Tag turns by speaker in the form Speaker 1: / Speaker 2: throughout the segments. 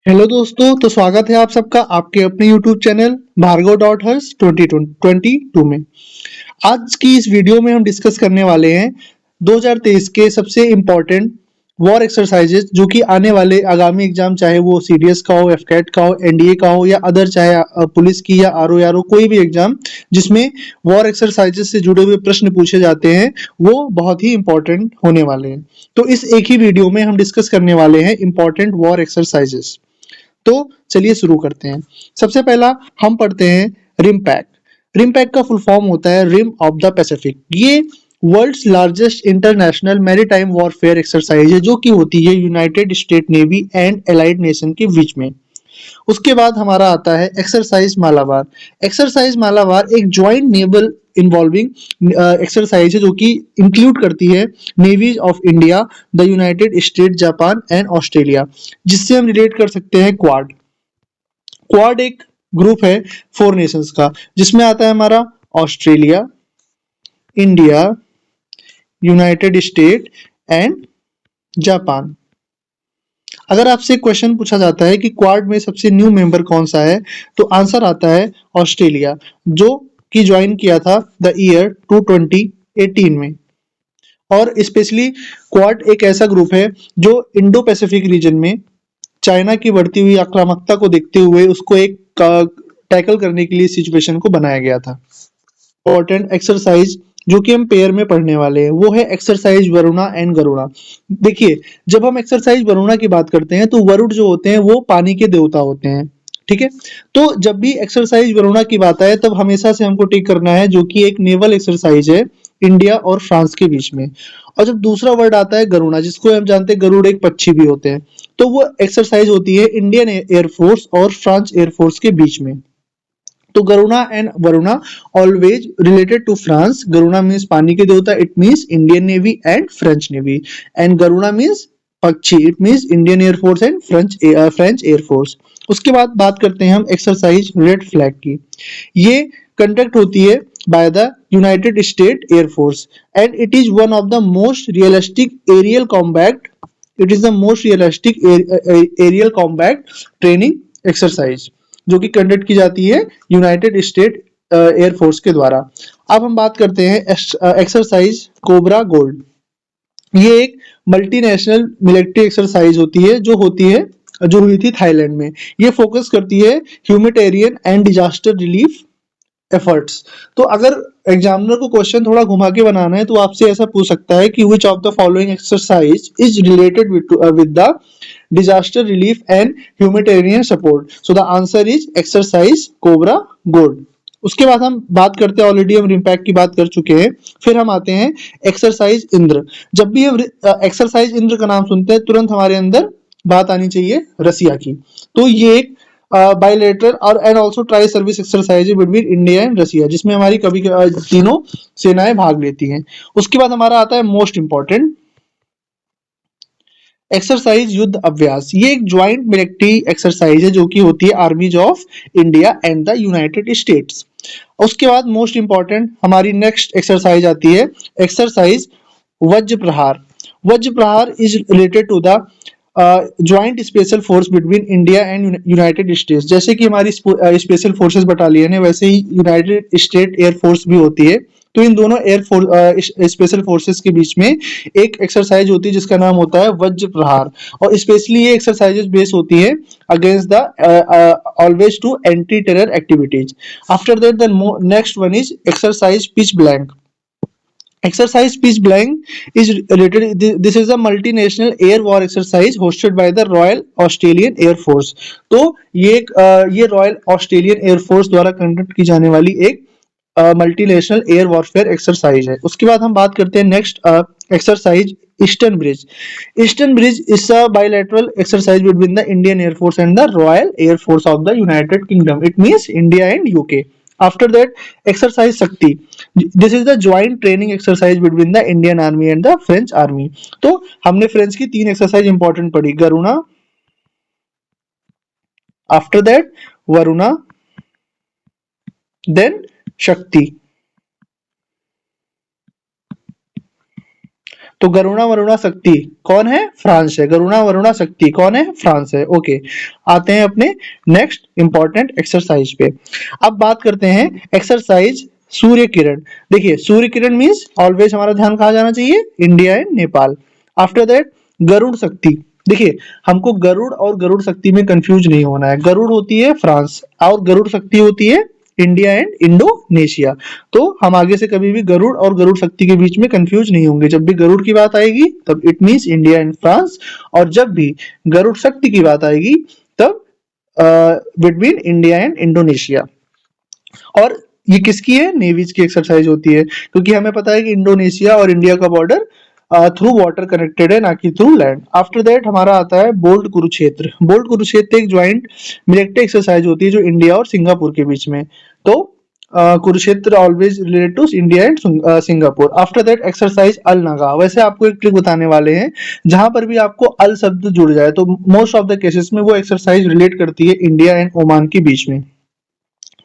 Speaker 1: Hello दोस्तों, तो स्वागत है आप सबका आपके अपने यूट्यूब चैनल भार्गव.हर्ष 2022 में। आज की इस वीडियो में हम डिस्कस करने वाले हैं 2023 के सबसे इम्पोर्टेंट वॉर एक्सरसाइजेस जो कि आने वाले आगामी एग्जाम, चाहे वो सीडीएस का हो, एफकेट का हो, एनडीए का हो या अदर, चाहे पुलिस की या आरओ कोई भी एग्जाम जिसमें वॉर एक्सरसाइजेस से जुड़े हुए प्रश्न पूछे जाते हैं, वो बहुत ही इम्पोर्टेंट होने वाले हैं। तो इस एक ही वीडियो में हम डिस्कस करने वाले हैं इम्पोर्टेंट वॉर एक्सरसाइजेस। तो चलिए शुरू करते हैं। सबसे पहला हम पढ़ते हैं रिम पैक। रिम पैक का फुल फॉर्म होता है रिम ऑफ द पैसिफिक। ये world's largest international maritime warfare exercise है जो कि होती है United State navy and allied nation के बीच में। उसके बाद हमारा आता है एक्सरसाइज मालाबार। एक्सरसाइज मालाबार एक ज्वाइंट नेवल इन्वॉल्विंग एक्सरसाइज है जो कि इंक्लूड करती है navies of India, the United State, Japan and Australia, जिससे हम रिलेट कर सकते हैं क्वाड। क्वाड एक ग्रुप है 4 नेशंस का, जिसमें आता है हमारा Australia, India, United state and Japan. अगर आपसे क्वेश्चन पूछा जाता है कि क्वाड में सबसे न्यू मेंबर कौन सा है, तो आंसर आता है ऑस्ट्रेलिया, जो कि ज्वाइन किया था द ईयर 2018 में। और स्पेशली क्वाड एक ऐसा ग्रुप है जो इंडो पैसिफिक रीजन में चाइना की बढ़ती हुई आक्रामकता को देखते हुए उसको एक टैकल करने के लिए सिचुएशन को बनाया गया था। इम्पोर्टेंट एक्सरसाइज जो कि हम पेयर में पढ़ने वाले हैं वो है एक्सरसाइज वरुणा एंड गरुड़ा। देखिए, जब हम एक्सरसाइज वरुणा की बात करते हैं तो वरुण जो होते हैं वो पानी के देवता होते हैं, ठीक है। तो जब भी एक्सरसाइज वरुणा की बात आए तब हमेशा से हमको टिक करना है जो कि एक नेवल एक्सरसाइज है इंडिया और फ्रांस के बीच में। और जब दूसरा वर्ड आता है गरुड़ा, जिसको हम जानते हैं गरुड़ एक पक्षी भी होते हैं, तो वो एक्सरसाइज होती है इंडियन एयरफोर्स और फ्रांस एयरफोर्स के बीच में। तो Garuda and Varuna always related to France. Garuda means पानी के देवता, it means Indian navy and French navy. And Garuda means पक्षी, it means Indian air force and French air force. उसके बाद बात करते हैं हम एक्सरसाइज रेड फ्लैग की। ये कंडक्ट होती है by the United State air force and it is one of the most realistic aerial combat. It is the most realistic aerial combat training exercise जो कि कंडक्ट की जाती है यूनाइटेड स्टेट एयरफोर्स के द्वारा। अब हम बात करते हैं एक्सरसाइज कोबरा गोल्ड। ये एक मल्टीनेशनल मिलिट्री एक्सरसाइज होती है जो हुई थी थाईलैंड में। ये फोकस करती है humanitarian and disaster relief efforts. तो अगर एग्जामिनर को क्वेश्चन थोड़ा घुमा के बनाना है तो आपसे ऐसा पूछ सकता है कि which of the following exercise is related with the disaster relief and humanitarian support, so the answer is exercise cobra gold। उसके बाद हम बात करते हैं, ऑलरेडी हम रिम्पैक्ट की बात कर चुके हैं। फिर हम आते हैं एक्सरसाइज इंद्र। जब भी हम एक्सरसाइज इंद्र का नाम सुनते हैं तुरंत हमारे अंदर बात आनी चाहिए रसिया की। तो ये एक बायलेटरल और and also tri service exercise between India and Russia, जिसमें हमारी कभी तीनों सेनाएं भाग लेती हैं। उसके बाद हमारा आता है मोस्ट इंपॉर्टेंट एक्सरसाइज युद्ध अभ्यास। ये एक ज्वाइंट मिलिट्री एक्सरसाइज है जो कि होती है armies of India and the United States. उसके बाद मोस्ट इंपॉर्टेंट हमारी नेक्स्ट एक्सरसाइज आती है exercise Vajra Prahar. Vajra Prahar is related to the joint special force between India and United States. जैसे कि हमारी स्पेशल फोर्सेस बटालियन है, वैसे ही यूनाइटेड स्टेट एयरफोर्स भी होती है। तो इन दोनों एयरफोर्स स्पेशल फोर्सेस के बीच में एक एक्सरसाइज होती है जिसका नाम होता है वज्र प्रहार। और स्पेशली ये एक्सरसाइजेस बेस होती है against the always to anti terror activities. After that the next one is exercise pitch blank. Exercise Peace Blank is related. This is a multinational air war exercise hosted by the Royal Australian Air Force। तो ये royal Australian air force द्वारा conduct की जाने वाली एक multinational air warfare exercise है। उसके बाद हम बात करते हैं next exercise Eastern Bridge. Eastern Bridge is a bilateral exercise between the Indian air force and the Royal air force of the United Kingdom. It means India and UK. After that exercise Shakti. This is the joint training exercise between the Indian army and the French army. तो हमने French की 3 exercise important पढ़ी, Garuda, after that Varuna, then Shakti. तो गरुणा वरुणा शक्ति कौन है? France है। गरुणा वरुणा शक्ति कौन है? फ्रांस है। ओके, आते हैं अपने नेक्स्ट इंपॉर्टेंट एक्सरसाइज पे। अब बात करते हैं एक्सरसाइज सूर्य किरण। देखिए सूर्य किरण मीन्स ऑलवेज हमारा ध्यान कहाँ जाना चाहिए? India and Nepal. After that Garuda Shakti. देखिए हमको गरुड़ और गरुड़ शक्ति में कंफ्यूज नहीं होना है। गरुड़ होती है फ्रांस और गरुड़ शक्ति होती है इंडिया एंड इंडोनेशिया। तो हम आगे से कभी भी गरुड़ और गरुड़ शक्ति के बीच में कंफ्यूज नहीं होंगे। जब भी गरुड़ की बात आएगी तब it means India and France, और जब भी गरुड़ शक्ति की बात आएगी तब बिटवीन इंडिया एंड इंडोनेशिया। और ये किसकी है? नेवीज की एक्सरसाइज होती है, क्योंकि हमें पता है कि इंडोनेशिया और इंडिया का बॉर्डर थ्रू वाटर कनेक्टेड है, ना कि थ्रू लैंड। आफ्टर दैट हमारा आता है बोल्ड कुरुक्षेत्र। बोल्ड कुरुक्षेत्र एक ज्वाइंट मिलिट्री एक्सरसाइज होती है जो इंडिया और सिंगापुर के बीच में। तो Kurukshetra always related to India and Singapore. After that exercise Al Nagah. वैसे आपको एक ट्रिक बताने वाले हैं, जहां पर भी आपको अल शब्द जुड़ जाए तो मोस्ट ऑफ द केसेस में वो एक्सरसाइज रिलेट करती है इंडिया एंड ओमान के बीच में।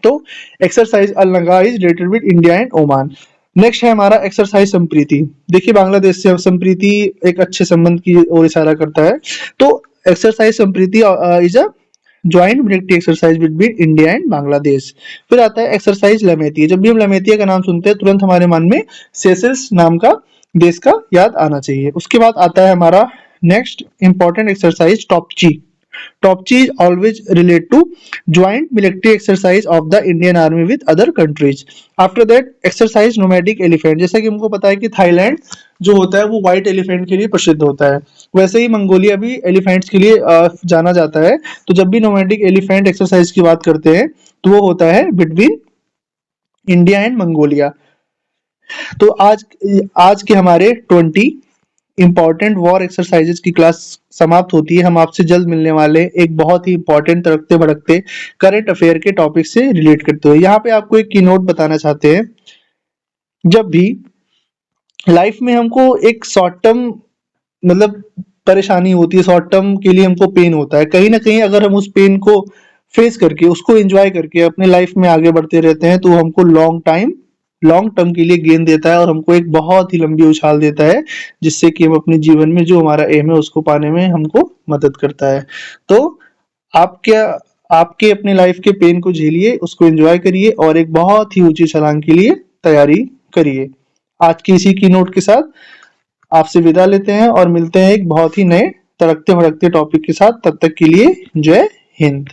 Speaker 1: तो exercise Al Najah is related with India and Oman. Next है हमारा एक्सरसाइज संप्रीति। देखिए बांग्लादेश से संप्रीति एक अच्छे संबंध की ओर इशारा करता है। तो exercise Sampriti is a joint military exercise between India and Bangladesh. फिर आता है एक्सरसाइज लमेतिया। जब भी हम लमेतिया का नाम सुनते हैं तुरंत हमारे मन में सेशल्स नाम का देश का याद आना चाहिए। उसके बाद आता है हमारा next important exercise Topchi. Topchi is always relate to joint military exercise of the Indian Army with other countries. After that, exercise nomadic elephant. जैसा कि हमको पता है कि थाईलैंड जो होता है वो व्हाइट एलिफेंट के लिए प्रसिद्ध होता है, वैसे ही मंगोलिया भी एलिफेंट्स के लिए जाना जाता है। तो जब भी नोमैडिक एलिफेंट एक्सरसाइज की बात करते हैं तो वो होता है बिटवीन इंडिया एंड मंगोलिया। तो आज के हमारे 20 इंपॉर्टेंट वॉर एक्सरसाइजेस की क्लास समाप्त होती है। हम आपसे जल्द मिलने वाले एक बहुत ही इंपॉर्टेंट तड़कते भड़कते करंट अफेयर के टॉपिक से रिलेट करते हुए। यहाँ पे आपको एक कीनोट बताना चाहते हैं। जब भी लाइफ में हमको एक शॉर्ट टर्म मतलब परेशानी होती है, शॉर्ट टर्म के लिए हमको पेन होता है, कहीं ना कहीं अगर हम उस पेन को फेस करके उसको एंजॉय करके अपने लाइफ में आगे बढ़ते रहते हैं तो हमको लॉन्ग टर्म के लिए गेन देता है और हमको एक बहुत ही लंबी उछाल देता है, जिससे कि हम अपने जीवन में जो हमारा एम है उसको पाने में हमको मदद करता है। तो आप क्या आपके अपने लाइफ के पेन को झेलिए, उसको एंजॉय करिए और एक बहुत ही ऊंची छलांग के लिए तैयारी करिए। आज की इसी की नोट के साथ आपसे विदा लेते हैं और मिलते हैं एक बहुत ही नए तड़कते भड़कते टॉपिक के साथ। तब तक के लिए जय हिंद।